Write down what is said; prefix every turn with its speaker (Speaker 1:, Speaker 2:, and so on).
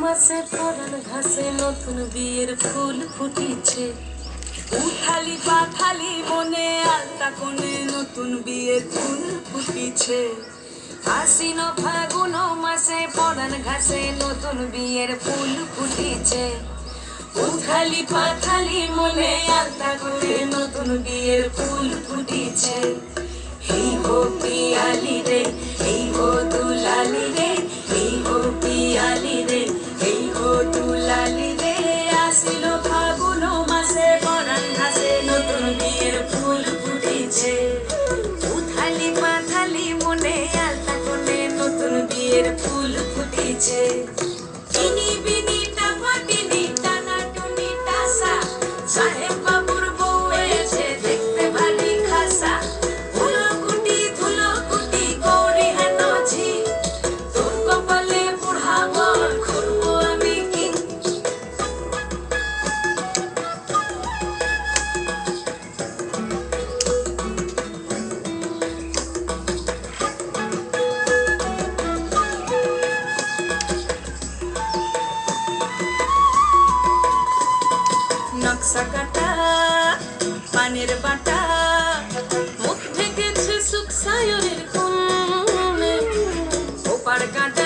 Speaker 1: মাসে পরান ঘাসে নতুন বিয়ের ফুল ফুটিছে। উথালি পাথালি মনে আলতা কোণে নতুন বিয়ের ফুল ফুটিছে। আশ্বিন ফাগুন মাসে পরান ঘাসে নতুন বিয়ের ফুল ফুটিছে। উথালি পাথালি মনে আলতা কোণে নতুন বিয়ের ফুল ফুটিছে। এই হো পিয়ালি রে, এই হো দুলালি রে, এই হো পিয়ালি রে, এই হো দুলালি রে। আসিল ফাগুন মাসে পরান ঘাসে নতুন বিয়ের ফুল ফুটিছে। উথালি পাথালি মনে আলতা কোণে নতুন বিয়ের ফুল ফুটিছে। চিনি বিনি টাপাটিনি টানা টুনি টাসা, সাহেব বাবুর বউ এসে দেখতে ভারী খাসা। ধুলো কুটি গৌরী হেন ঝি, তোর কপালে বুড়া বর করবো আমি কি। নকশা কাটা পানের বাটা, মুখ ঢেকেছে সুখ সায়রের কোণে। ওপার কাটা